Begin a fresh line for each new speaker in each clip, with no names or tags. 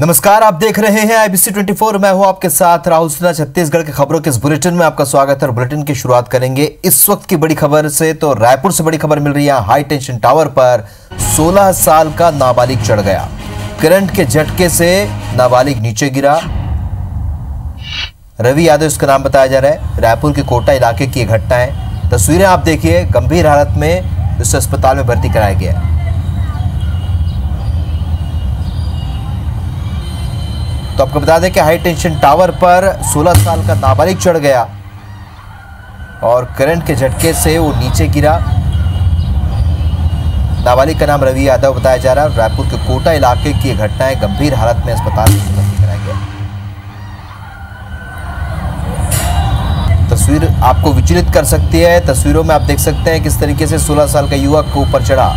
नमस्कार, आप देख रहे हैं IBC 24। मैं हूं आपके साथ राहुल सिन्हा। छत्तीसगढ़ की खबरों के इस बुलेटिन में आपका स्वागत है। और बुलेटिन की शुरुआत करेंगे इस वक्त की बड़ी खबर से। तो रायपुर से बड़ी खबर मिल रही है। हाई टेंशन टावर पर 16 साल का नाबालिग चढ़ गया। करंट के झटके से नाबालिग नीचे गिरा। रवि यादव इसका नाम बताया जा रहा है। रायपुर के कोटा इलाके की घटना है। तस्वीरें आप देखिए। गंभीर हालत में इसे अस्पताल में भर्ती कराया गया है। तो आपको बता दें कि हाई टेंशन टावर पर 16 साल का नाबालिग चढ़ गया और करंट के झटके से वो नीचे गिरा। नाबालिग का नाम रवि यादव बताया जा रहा है। रायपुर के कोटा इलाके की घटना है। गंभीर हालत में अस्पताल में भर्ती कराया गया। तस्वीर आपको विचलित कर सकती है। तस्वीरों में आप देख सकते हैं किस तरीके से 16 साल का युवक को ऊपर चढ़ा।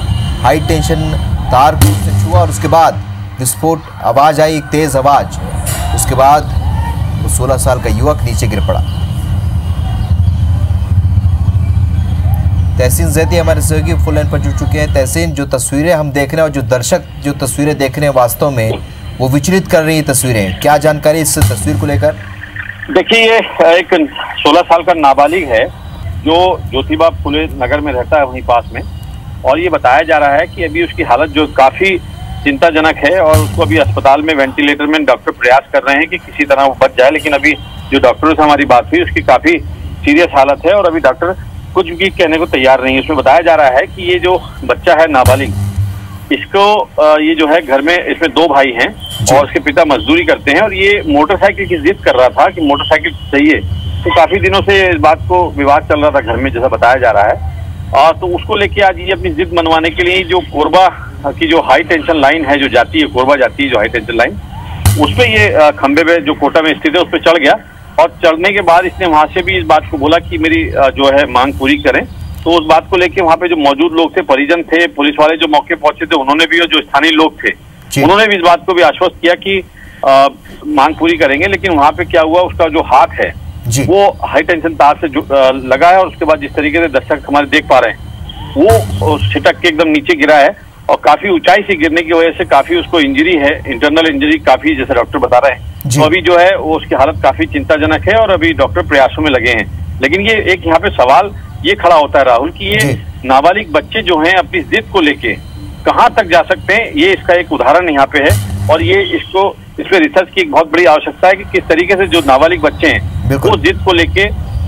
हाई टेंशन तार को उससे छुआ और उसके बाद विस्फोट आवाज आई, एक तेज आवाज। उसके बाद वो 16 साल का युवक नीचे गिर पड़ा। तहसीन जैदी हमारे सहयोगी फुल लाइन पर जुड़ चुके हैं। तहसीन, जो तस्वीरें हम देख रहे हैं और जो दर्शक जो तस्वीरें देख रहे हैं वास्तव में वो विचलित कर रही है तस्वीरें। क्या जानकारी इस तस्वीर को लेकर?
देखिए, ये एक 16 साल का नाबालिग है जो ज्योतिबा फुले नगर में रहता है, वहीं पास में। और ये बताया जा रहा है कि अभी उसकी हालत जो काफी चिंताजनक है और उसको अभी अस्पताल में वेंटिलेटर में डॉक्टर प्रयास कर रहे हैं कि किसी तरह वो बच जाए। लेकिन अभी जो डॉक्टरों से हमारी बात हुई, उसकी काफी सीरियस हालत है और अभी डॉक्टर कुछ भी कहने को तैयार नहीं है। उसमें बताया जा रहा है कि ये जो बच्चा है नाबालिग, इसको ये जो है घर में, इसमें 2 भाई हैं और उसके पिता मजदूरी करते हैं और ये मोटरसाइकिल की जिद कर रहा था कि मोटरसाइकिल चाहिए। तो काफी दिनों से इस बात को विवाद चल रहा था घर में, जैसा बताया जा रहा है। तो उसको लेके आज ये अपनी जिद मनवाने के लिए जो कोरबा की जो हाई टेंशन लाइन है जो जाती है, कोरबा जाती है जो हाई टेंशन लाइन, उस पे ये खंबे पे जो कोटा में स्थित है उस पे चढ़ गया। और चढ़ने के बाद इसने वहां से भी इस बात को बोला कि मेरी जो है मांग पूरी करें। तो उस बात को लेके वहां पे जो मौजूद लोग थे, परिजन थे, पुलिस वाले जो मौके पहुंचे थे, उन्होंने भी, और जो स्थानीय लोग थे उन्होंने भी इस बात को भी आश्वस्त किया कि मांग पूरी करेंगे। लेकिन वहां पे क्या हुआ, उसका जो हाथ है वो हाई टेंशन तार से लगा है और उसके बाद जिस तरीके से दर्शक हमारे देख पा रहे हैं वो छिटक के एकदम नीचे गिरा है। और काफी ऊंचाई से गिरने की वजह से काफी उसको इंजरी है, इंटरनल इंजरी काफी, जैसे डॉक्टर बता रहे हैं। तो अभी जो है वो उसकी हालत काफी चिंताजनक है और अभी डॉक्टर प्रयासों में लगे हैं। लेकिन ये एक यहाँ पे सवाल ये खड़ा होता है राहुल कि ये नाबालिग बच्चे जो हैं अपनी जिद को लेके कहाँ तक जा सकते हैं। ये इसका एक उदाहरण यहाँ पे है और ये इस पे रिसर्च की एक बहुत बड़ी आवश्यकता है कि किस तरीके से जो नाबालिग बच्चे हैं वो जिद को लेके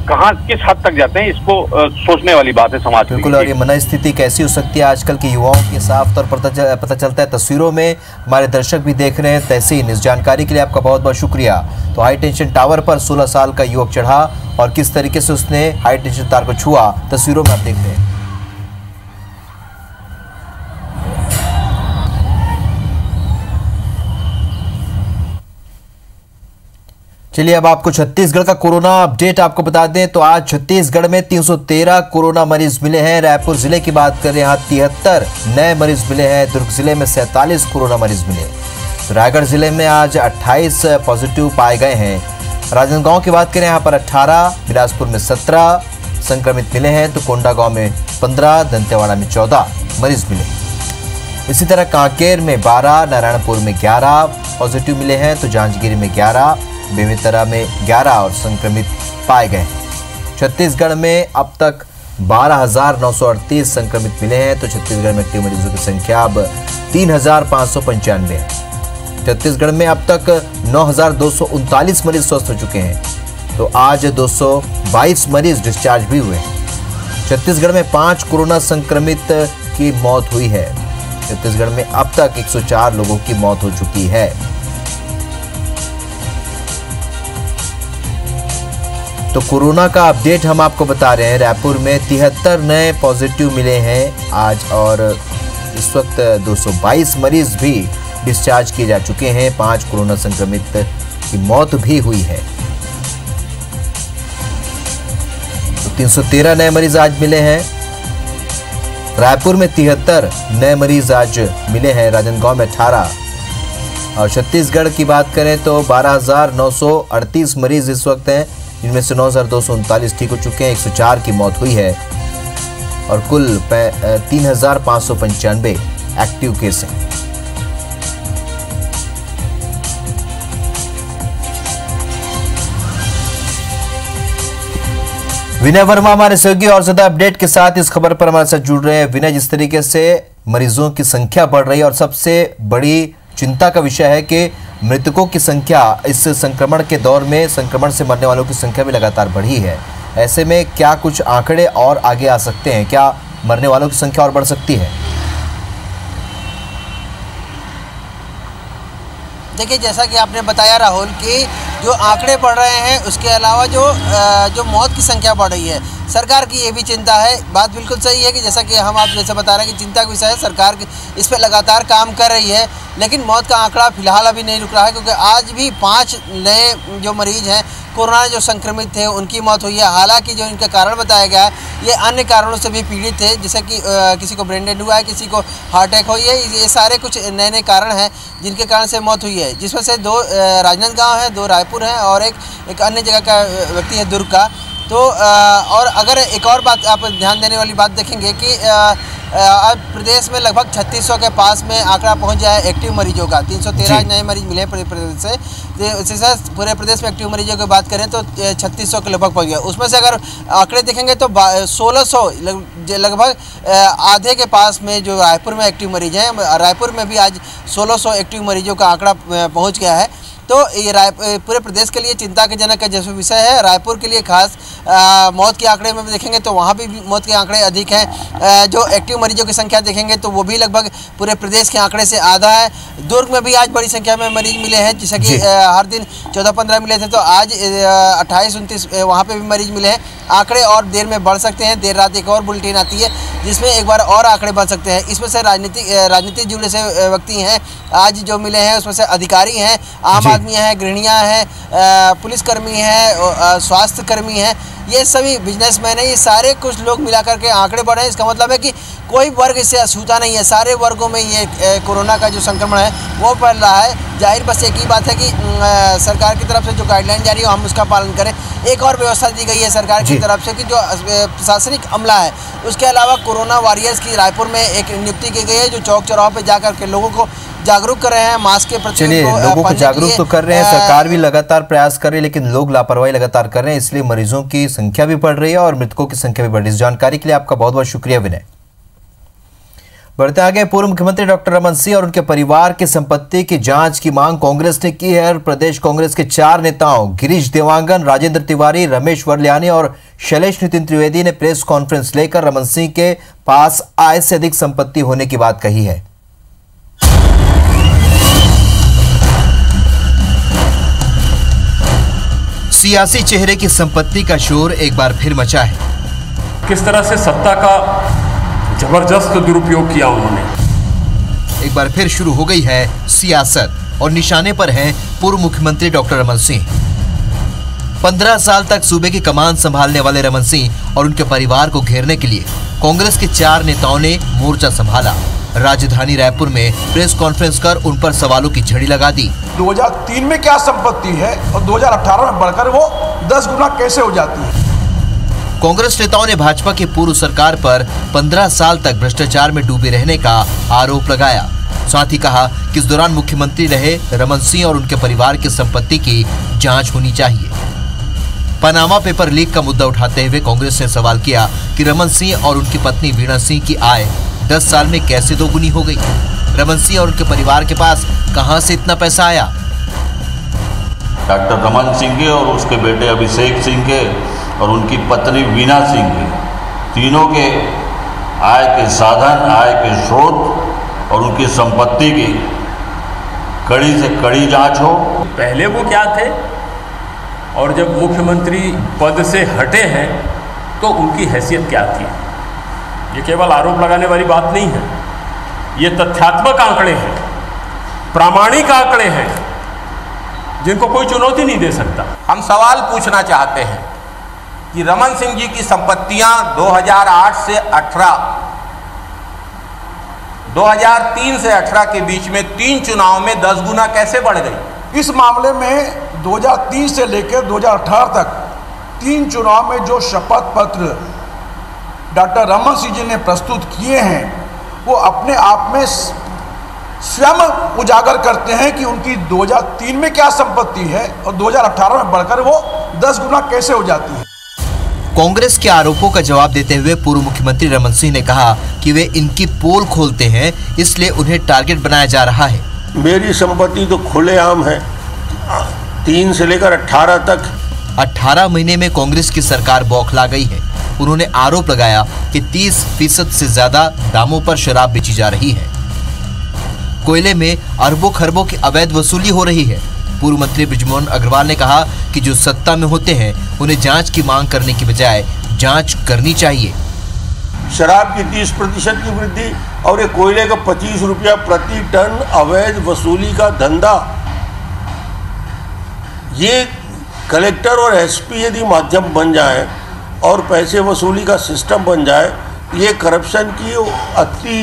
कहाँ किस हद तक जाते हैं। इसको सोचने वाली बात है समाज में।
बिल्कुल। और ये मनस्थिति कैसी हो सकती है आजकल के युवाओं की साफ तौर पर पता चलता है। तस्वीरों में हमारे दर्शक भी देख रहे हैं। तहसीन, इस जानकारी के लिए आपका बहुत बहुत शुक्रिया। तो हाई टेंशन टावर पर 16 साल का युवक चढ़ा और किस तरीके से उसने हाई टेंशन तार को छुआ, तस्वीरों में आप देख रहे हैं। चलिए अब आपको छत्तीसगढ़ का कोरोना अपडेट आपको बता दें। तो आज छत्तीसगढ़ में 313 कोरोना मरीज मिले हैं। रायपुर जिले की बात करें, यहाँ 73 नए मरीज मिले हैं। दुर्ग जिले में 47 कोरोना मरीज मिले। तो रायगढ़ जिले में आज 28 पॉजिटिव पाए गए हैं। राजनांदगांव की बात करें, यहाँ पर 18, बिलासपुर में 17 संक्रमित मिले हैं। तो कोंडागांव में 15, दंतेवाड़ा में 14 मरीज मिले। इसी तरह कांकेर में 12, नारायणपुर में 11 पॉजिटिव मिले हैं। तो जांजगीर में 11, बेमेतरा में 11 और संक्रमित पाए गए। छत्तीसगढ़ में अब तक 12,938 संक्रमित मिले हैं। तो छत्तीसगढ़ में एक्टिव मरीजों की संख्या अब 3,595 है। छत्तीसगढ़ में अब तक 9,239 मरीज स्वस्थ हो चुके हैं। तो आज 222 मरीज डिस्चार्ज भी हुए। छत्तीसगढ़ में 5 कोरोना संक्रमित की मौत हुई है। छत्तीसगढ़ में अब तक 104 लोगों की मौत हो चुकी है। तो कोरोना का अपडेट हम आपको बता रहे हैं। रायपुर में 73 नए पॉजिटिव मिले हैं आज और इस वक्त 222 मरीज भी डिस्चार्ज किए जा चुके हैं। 5 कोरोना संक्रमित की मौत भी हुई है। तो 313 नए मरीज आज मिले हैं। रायपुर में 73 नए मरीज आज मिले हैं। राजनांदगांव में 18 और छत्तीसगढ़ की बात करें तो 12,938 मरीज इस वक्त हैं, जिनमें से 9,239 ठीक हो चुके हैं। 104 की मौत हुई है और कुल 3,595 एक्टिव केस हैं। विनय वर्मा हमारे सहयोगी और ज्यादा अपडेट के साथ इस खबर पर हमारे साथ जुड़ रहे हैं। विनय, जिस तरीके से मरीजों की संख्या बढ़ रही है और सबसे बड़ी चिंता का विषय है कि मृतकों की संख्या इस संक्रमण के दौर में संक्रमण से मरने वालों की संख्या भी लगातार बढ़ी है। ऐसे में क्या कुछ आंकड़े और आगे आ सकते हैं? क्या मरने वालों की संख्या और बढ़ सकती है?
देखिए, जैसा कि आपने बताया राहुल कि जो आंकड़े बढ़ रहे हैं उसके अलावा जो मौत की संख्या बढ़ रही है, सरकार की ये भी चिंता है। बात बिल्कुल सही है कि जैसा कि हम आप जैसे बता रहे हैं कि चिंता का विषय है, सरकार इस पर लगातार काम कर रही है, लेकिन मौत का आंकड़ा फिलहाल अभी नहीं रुक रहा है, क्योंकि आज भी 5 नए जो मरीज हैं कोरोना जो संक्रमित थे उनकी मौत हुई है। हालांकि जो इनका कारण बताया गया है ये अन्य कारणों से भी पीड़ित थे, जैसे कि किसी को ब्रेन डेड हुआ है, किसी को हार्ट अटैक हुई है। ये सारे कुछ नए नए कारण हैं जिनके कारण से मौत हुई है, जिसमें से 2 राजनांदगांव है, 2 रायपुर हैं और एक अन्य जगह का व्यक्ति है दुर्ग का। तो और अगर एक और बात आप ध्यान देने वाली बात देखेंगे कि अब प्रदेश में लगभग 3600 के पास में आंकड़ा पहुंच जाए एक्टिव मरीजों का। 313 नए मरीज मिले हैं पूरे प्रदेश से। पूरे प्रदेश में एक्टिव मरीजों की बात करें तो 3600 के लगभग पहुंच गया। उसमें से अगर आंकड़े देखेंगे तो 1600 लगभग आधे के पास में जो रायपुर में एक्टिव मरीज हैं, रायपुर में भी आज 1600 एक्टिव मरीजों का आंकड़ा पहुँच गया है। तो ये पूरे प्रदेश के लिए चिंता के जनक का जैसा विषय है। रायपुर के लिए खास मौत के आंकड़े में भी देखेंगे तो वहाँ भी मौत के आंकड़े अधिक हैं। जो एक्टिव मरीजों की संख्या देखेंगे तो वो भी लगभग पूरे प्रदेश के आंकड़े से आधा है। दुर्ग में भी आज बड़ी संख्या में मरीज मिले हैं, जैसे कि हर दिन 14-15 मिले थे, तो आज 28-29 वहाँ पर भी मरीज मिले हैं। आंकड़े और देर में बढ़ सकते हैं। देर रात एक और बुलेटिन आती है जिसमें एक बार और आंकड़े बढ़ सकते हैं। इसमें से राजनीतिक जुड़े से व्यक्ति हैं आज जो मिले हैं, उसमें से अधिकारी हैं, आम आदमी हैं, गृहिणियाँ हैं, पुलिसकर्मी हैं, स्वास्थ्य कर्मी हैं, ये सभी बिजनेसमैन हैं। ये सारे कुछ लोग मिला करके आंकड़े बढ़े हैं। इसका मतलब है कि कोई वर्ग इससे अछूता नहीं है। सारे वर्गों में ये कोरोना का जो संक्रमण है वो फैल रहा है। जाहिर बस एक ही बात है कि सरकार की तरफ से जो गाइडलाइन जारी है हम उसका पालन करें। एक और व्यवस्था दी गई है सरकार की तरफ से कि जो प्रशासनिक अमला है उसके अलावा कोरोना वॉरियर्स की रायपुर में एक नियुक्ति की गई है, जो चौक चौराहों पर जाकर के लोगों को जागरूक कर रहे हैं मास्क के प्रति।
चलिए, लोगों को जागरूक तो कर रहे हैं, सरकार भी लगातार प्रयास कर रही है, लेकिन लोग लापरवाही लगातार कर रहे हैं, इसलिए मरीजों की संख्या भी बढ़ रही है और मृतकों की संख्या भी बढ़ रही है। इस जानकारी के लिए आपका बहुत बहुत शुक्रिया विनय। बढ़ते आगे, पूर्व मुख्यमंत्री डॉक्टर रमन सिंह और उनके परिवार की संपत्ति की जांच की मांग कांग्रेस ने की है। प्रदेश कांग्रेस के 4 नेताओं गिरीश देवांगन, राजेंद्र तिवारी, रमेश वर्ल्यानी और शैलेश नितिन त्रिवेदी ने प्रेस कॉन्फ्रेंस लेकर रमन सिंह के पास आय से अधिक संपत्ति होने की बात कही है। सियासी चेहरे की संपत्ति का शोर एक बार फिर मचा है।
किस तरह से सत्ता का जबरदस्त दुरुपयोग किया उन्होंने।
एक बार फिर शुरू हो गई है सियासत और निशाने पर हैं पूर्व मुख्यमंत्री डॉक्टर रमन सिंह। 15 साल तक सूबे की कमान संभालने वाले रमन सिंह और उनके परिवार को घेरने के लिए कांग्रेस के 4 नेताओं ने मोर्चा संभाला। राजधानी रायपुर में प्रेस कॉन्फ्रेंस कर उन पर सवालों की झड़ी लगा दी।
2003 में क्या संपत्ति है और 2018 में बढ़कर वो 10 गुना कैसे हो जाती है।
कांग्रेस नेताओं ने भाजपा की पूर्व सरकार पर 15 साल तक भ्रष्टाचार में डूबे रहने का आरोप लगाया। साथ ही कहा कि इस दौरान मुख्यमंत्री रहे रमन सिंह और उनके परिवार की संपत्ति की जांच होनी चाहिए। पनामा पेपर लीक का मुद्दा उठाते हुए कांग्रेस ने सवाल किया कि रमन सिंह और उनकी पत्नी वीणा सिंह की आय 10 साल में कैसे दोगुनी हो गई। रमन सिंह और उनके परिवार के पास कहां से इतना पैसा आया।
डॉक्टर रमन सिंह के और उसके बेटे अभिषेक सिंह के और उनकी पत्नी वीणा सिंह के तीनों के आय के साधन, आय के स्रोत और उनकी संपत्ति की कड़ी से कड़ी जांच हो।
पहले वो क्या थे और जब मुख्यमंत्री पद से हटे हैं तो उनकी हैसियत क्या थी। ये केवल आरोप लगाने वाली बात नहीं है, ये तथ्यात्मक आंकड़े हैं, प्रामाणिक आंकड़े हैं जिनको कोई चुनौती नहीं दे सकता।
हम सवाल पूछना चाहते हैं कि रमन सिंह जी की संपत्तियां 2008 से 18, 2003 से 18 के बीच में 3 चुनाव में 10 गुना कैसे बढ़ गई।
इस मामले में 2003 से लेकर 2018 तक 3 चुनाव में जो शपथ पत्र डॉक्टर रमन सिंह जी ने प्रस्तुत किए हैं वो अपने आप में स्वयं उजागर करते हैं कि उनकी 2003 में क्या संपत्ति है और 2018 में बढ़कर वो 10 गुना कैसे हो जाती है।
कांग्रेस के आरोपों का जवाब देते हुए पूर्व मुख्यमंत्री रमन सिंह ने कहा कि वे इनकी पोल खोलते हैं, इसलिए उन्हें टारगेट बनाया जा रहा है।
मेरी संपत्ति तो खुलेआम है, 3 से लेकर 18 तक।
18 महीने में कांग्रेस की सरकार बौखला गई है। उन्होंने आरोप लगाया कि 30% से ज्यादा दामों पर शराब बेची जा रही है। कोयले में अरबों खरबों की अवैध वसूली हो रही है। पूर्व मंत्री बृजमोहन अग्रवाल ने कहा कि जो सत्ता में होते हैं उन्हें जांच की मांग करने की बजाय जांच करनी चाहिए।
शराब की 30% की वृद्धि और ये कोयले का 25 रुपया प्रति टन अवैध वसूली का धंधा, ये कलेक्टर और एसपी यदि माध्यम बन जाए और पैसे वसूली का सिस्टम बन जाए, ये करप्शन की अति,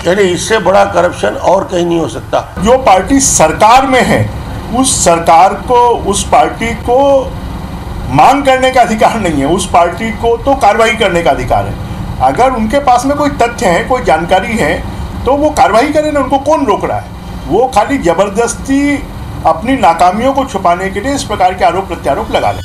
यानी इससे बड़ा करप्शन और कहीं नहीं हो सकता।
जो पार्टी सरकार में है उस सरकार को, उस पार्टी को मांग करने का अधिकार नहीं है, उस पार्टी को तो कार्रवाई करने का अधिकार है। अगर उनके पास में कोई तथ्य है, कोई जानकारी है तो वो कार्रवाई करें ना, उनको कौन रोक रहा है। वो खाली जबरदस्ती अपनी नाकामियों को छुपाने के लिए इस प्रकार के आरोप प्रत्यारोप लगा लें।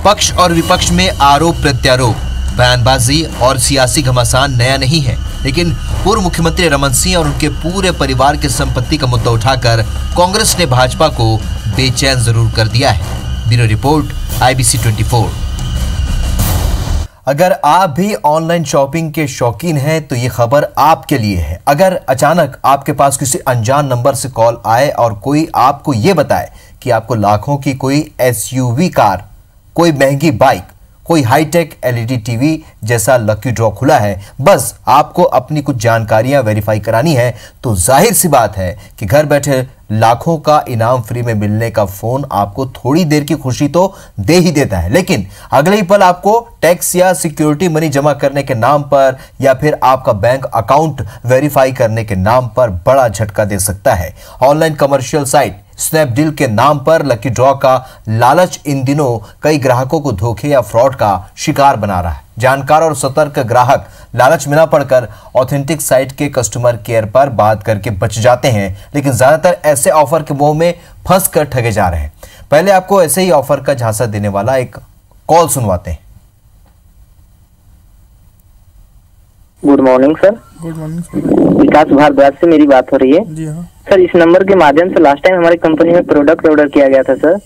पक्ष और विपक्ष में आरोप प्रत्यारोप, बयानबाजी और सियासी घमासान नया नहीं है, लेकिन पूर्व मुख्यमंत्री रमन सिंह और उनके पूरे परिवार की संपत्ति का मुद्दा उठाकर कांग्रेस ने भाजपा को बेचैन जरूर कर दिया है। Bureau report, IBC 24। अगर आप भी ऑनलाइन शॉपिंग के शौकीन हैं तो ये खबर आपके लिए है। अगर अचानक आपके पास किसी अनजान नंबर से कॉल आए और कोई आपको ये बताए कि आपको लाखों की कोई SUV कार, कोई महंगी बाइक, कोई हाईटेक LED टीवी जैसा लकी ड्रॉ खुला है, बस आपको अपनी कुछ जानकारियां वेरीफाई करानी है, तो जाहिर सी बात है कि घर बैठे लाखों का इनाम फ्री में मिलने का फोन आपको थोड़ी देर की खुशी तो दे ही देता है, लेकिन अगले ही पल आपको टैक्स या सिक्योरिटी मनी जमा करने के नाम पर या फिर आपका बैंक अकाउंट वेरीफाई करने के नाम पर बड़ा झटका दे सकता है। ऑनलाइन कमर्शियल साइट स्नैपडील के नाम पर लकी ड्रॉ का लालच इन दिनों कई ग्राहकों को धोखे या फ्रॉड का शिकार बना रहा है। जानकार और सतर्क ग्राहक लालच में न पड़कर ऑथेंटिक साइट के कस्टमर केयर पर बात करके बच जाते हैं, लेकिन ज्यादातर ऐसे ऑफर के मोह में फंस कर ठगे जा रहे हैं। पहले आपको ऐसे ही ऑफर का झांसा देने वाला एक कॉल सुनवाते हैं।
Good morning sir.
Good morning sir.
Vikas Bhardwaj से मेरी बात हो रही है?
जी हाँ
सर, इस नंबर के माध्यम से लास्ट टाइम हमारी कंपनी में प्रोडक्ट ऑर्डर किया गया था सर।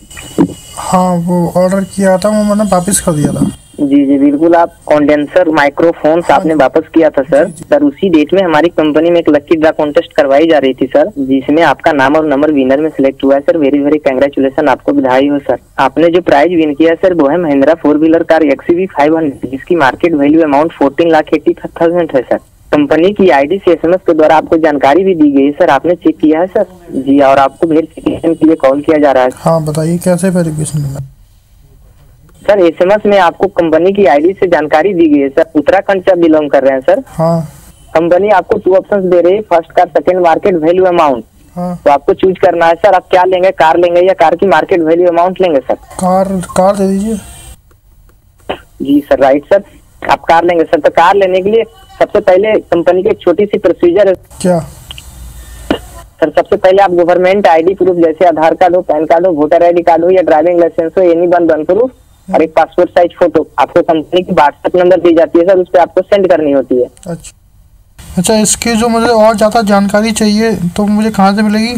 हाँ, वो ऑर्डर किया था, वो मैंने वापस कर दिया था।
जी जी बिल्कुल, आप कंडेंसर माइक्रोफोन्स आपने वापस किया था सर। सर उसी डेट में हमारी कंपनी में एक लकी ड्रा कॉन्टेस्ट करवाई जा रही थी सर, जिसमें आपका नाम और नंबर विनर में सिलेक्ट हुआ है सर। वेरी वेरी कंग्रेचुलेसन, आपको बधाई हो सर। आपने जो प्राइज विन किया सर वो है महिंद्रा 4 व्हीलर कार XUV 500, जिसकी मार्केट वैल्यू अमाउंट 14,80,000 है सर। कंपनी की ID से SMS के द्वारा आपको जानकारी भी दी गई है सर, आपने चेक किया है सर? जी, और आपको वेरिफिकेशन के लिए कॉल किया जा रहा है।
हाँ बताइए, कैसे वेरिफिकेशन करना?
सर SMS में आपको कंपनी की ID से जानकारी दी गई है सर। उत्तराखंड से आप बिलोंग कर रहे हैं सर?
हाँ।
कंपनी आपको 2 ऑप्शंस दे रही है, first car, second market value amount.
हाँ।
तो आपको चूज करना है सर, आप क्या लेंगे, कार लेंगे या कार की मार्केट वैल्यू अमाउंट लेंगे सर?
कार दे दीजिए।
जी सर, राइट सर, आप कार लेंगे सर। तो कार लेने के लिए सबसे पहले कंपनी की एक छोटी सी प्रोसीजर है।
क्या
सर? सबसे पहले आप गवर्नमेंट ID प्रूफ जैसे आधार कार्ड हो, पैन कार्ड हो, वोटर ID कार्ड हो या ड्राइविंग लाइसेंस हो, एनी वन प्रूफ और एक पासपोर्ट साइज फोटो आपको कंपनी की WhatsApp नंबर दी जाती है सर, उस पर आपको सेंड करनी होती है।
अच्छा, इसकी जो मुझे और ज्यादा जानकारी चाहिए तो मुझे कहाँ से मिलेगी?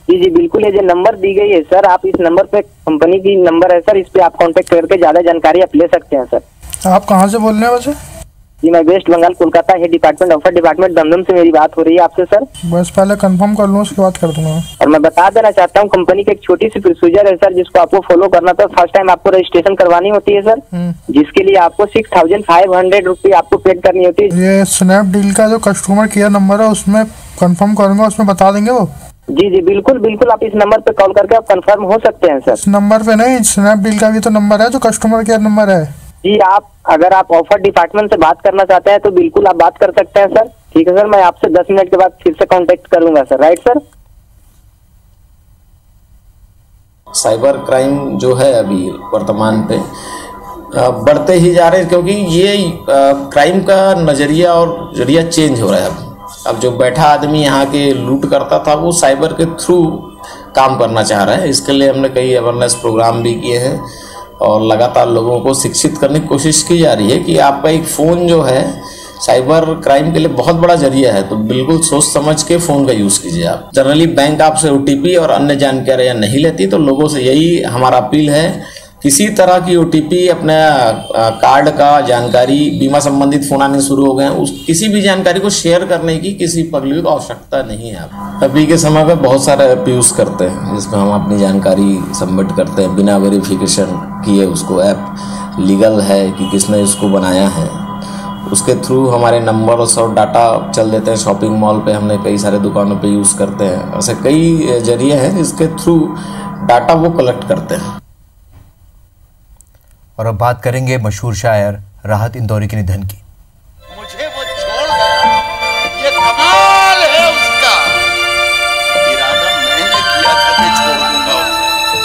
जी जी बिल्कुल, ये जो नंबर दी गई है सर, आप इस नंबर पे, कंपनी की नंबर है सर, इस पे आप कांटेक्ट करके ज्यादा जानकारी आप ले सकते हैं सर।
आप कहाँ से बोल रहे हैं वैसे?
जी, मैं West Bengal Kolkata head department offer department Dum Dum से मेरी बात हो रही है आपसे सर।
बस पहले कंफर्म कर लूँ, उसके बाद कर दूंगा।
और मैं बता देना चाहता हूँ, कंपनी की एक छोटी सी प्रोसीजर है सर, जिसको आपको फॉलो करना था। फर्स्ट टाइम आपको रजिस्ट्रेशन करवानी होती है सर, जिसके लिए आपको 6,500 रुपये आपको पेड करनी होती है।
ये स्नैपडील का जो कस्टमर केयर नंबर है उसमें कंफर्म करूंगा, उसमें बता देंगे वो?
जी जी बिल्कुल बिल्कुल, आप इस नंबर पे कॉल करके आप कंफर्म हो सकते हैं सर।
इस नंबर पे नहीं, स्नैपडील का भी तो नंबर है जो कस्टमर केयर नंबर है।
जी, अगर आप ऑफर डिपार्टमेंट से बात करना चाहते हैं तो बिल्कुल आप बात कर सकते हैं सर। ठीक है सर, मैं आपसे 10 मिनट के बाद फिर से कांटेक्ट करूंगा sir. Right sir.
Cyber crime जो है अभी वर्तमान पे बढ़ते ही जा रहे हैं, क्योंकि ये क्राइम का नज़रिया और जरिया चेंज हो रहा है। अब जो बैठा आदमी यहाँ के लूट करता था वो साइबर के थ्रू काम करना चाह रहा है। इसके लिए हमने कई अवेयरनेस प्रोग्राम भी किए हैं और लगातार लोगों को शिक्षित करने की कोशिश की जा रही है कि आपका एक फ़ोन जो है साइबर क्राइम के लिए बहुत बड़ा जरिया है, तो बिल्कुल सोच समझ के फ़ोन का यूज़ कीजिए आप। जनरली बैंक आपसे OTP और अन्य जानकारियाँ नहीं लेती, तो लोगों से यही हमारा अपील है, किसी तरह की OTP अपने कार्ड का जानकारी, बीमा संबंधित फ़ोन आने शुरू हो गए हैं, उस किसी भी जानकारी को शेयर करने की किसी पब्लिक को आवश्यकता नहीं है। अभी के समय पे बहुत सारे ऐप यूज़ करते हैं जिसमें हम अपनी जानकारी सबमिट करते हैं बिना वेरिफिकेशन किए। उसको ऐप लीगल है कि किसने इसको बनाया है, उसके थ्रू हमारे नंबर और डाटा चल देते हैं। शॉपिंग मॉल पे हमने कई सारे दुकानों पे यूज़ करते हैं। ऐसे कई जरिए हैं जिसके थ्रू डाटा वो कलेक्ट करते हैं।
और अब बात करेंगे मशहूर शायर राहत इंदौरी के निधन की।
मुझे वो छोड़ गया, ये कमाल है उसका। इरादा मैंने किया था कि छोड़ दूंगा उसे।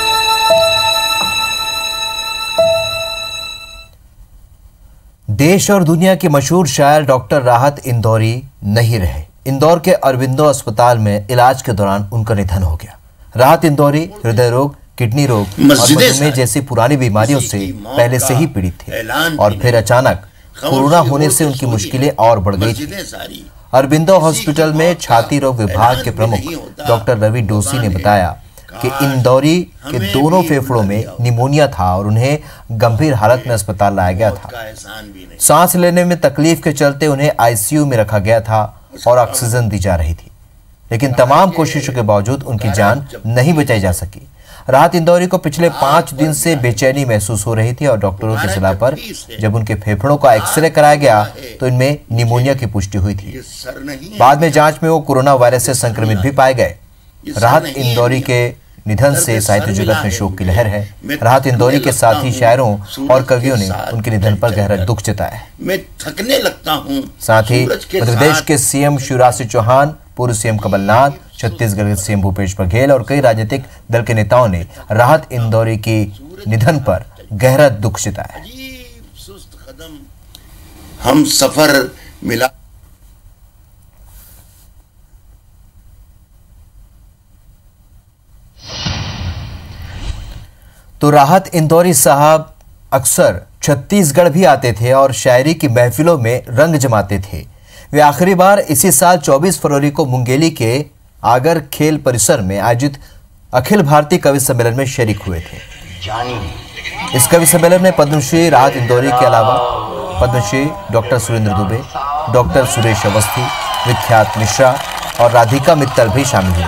देश और दुनिया की मशहूर शायर डॉक्टर राहत इंदौरी नहीं रहे। इंदौर के अरविंदो अस्पताल में इलाज के दौरान उनका निधन हो गया। राहत इंदौरी हृदय रोग, किडनी रोग और मधुमेह जैसी पुरानी बीमारियों से पहले से ही पीड़ित थे और फिर अचानक कोरोना होने से उनकी मुश्किलें और बढ़ गई थी। अरविंदो हॉस्पिटल में छाती रोग विभाग के प्रमुख डॉक्टर रवि डोसी ने बताया कि इंदौरी के दोनों फेफड़ों में निमोनिया था और उन्हें गंभीर हालत में अस्पताल लाया गया था। सांस लेने में तकलीफ के चलते उन्हें ICU में रखा गया था और ऑक्सीजन दी जा रही थी, लेकिन तमाम कोशिशों के बावजूद उनकी जान नहीं बचाई जा सकी। राहत इंदौरी को पिछले 5 दिन से बेचैनी महसूस हो रही थी और डॉक्टरों की सलाह पर जब उनके फेफड़ों का एक्सरे कराया गया तो इनमें निमोनिया की पुष्टि हुई थी। बाद में जांच में वो कोरोना वायरस से संक्रमित भी पाए गए। राहत इंदौरी के निधन से साहित्य जगत में शोक की लहर है। राहत इंदौरी के साथ ही शायरों और कवियों ने उनके निधन पर गहरा दुख जताया है।
मैं थकने लगता हूं।
साथ ही मध्य प्रदेश के CM शिवराज सिंह चौहान, पूर्व CM कमलनाथ, छत्तीसगढ़ के CM भूपेश बघेल और कई राजनीतिक दल के नेताओं ने राहत इंदौरी के निधन पर गहरा दुख जताया है।
हम सफर मिला
तो राहत इंदौरी साहब अक्सर छत्तीसगढ़ भी आते थे और शायरी की महफिलों में रंग जमाते थे। वे आखिरी बार इसी साल 24 फरवरी को मुंगेली के आगर खेल परिसर में आयोजित अखिल भारतीय कवि सम्मेलन में शरीक हुए थे। इस कवि सम्मेलन में पद्मश्री राहत इंदौरी के अलावा पद्मश्री डॉक्टर सुरेंद्र दुबे, डॉक्टर सुरेश अवस्थी, विख्यात मिश्रा और राधिका मित्तल भी शामिल हुए।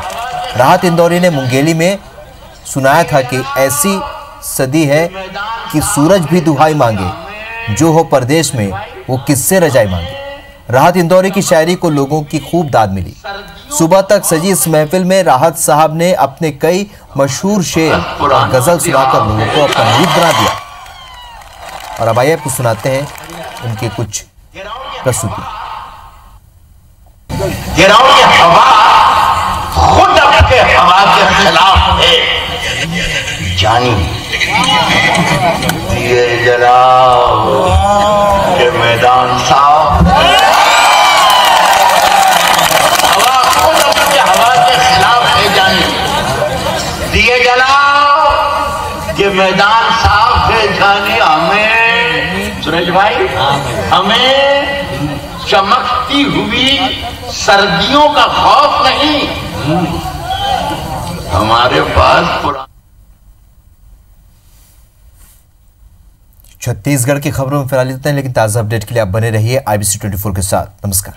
राहत इंदौरी ने मुंगेली में सुनाया था कि ऐसी सदी है कि सूरज भी दुहाई मांगे, जो हो परदेश में वो किससे रजाई मांगे। राहत इंदौरी की शायरी को लोगों की खूब दाद मिली। सुबह तक सजी इस महफिल में राहत साहब ने अपने कई मशहूर शेर और गजल सुनाकर लोगों को अपना मुरीद बना दिया। और अब आइए आपको सुनाते हैं उनकी कुछ प्रस्तुति।
खुद आपके हवा के खिलाफ है जानी, दिए जलाओ के मैदान साफ। हवा खुद आपके हवा के खिलाफ है जानी, दिए जलाओ के मैदान साफ है जानी। हमें सुरेश भाई, हमें चमकती हुई सर्दियों का खौफ नहीं, हमारे पास
छत्तीसगढ़ की खबरों में फिलहाल इतना है, लेकिन ताज़ा अपडेट के लिए आप बने रहिए IBC 24 के साथ। नमस्कार।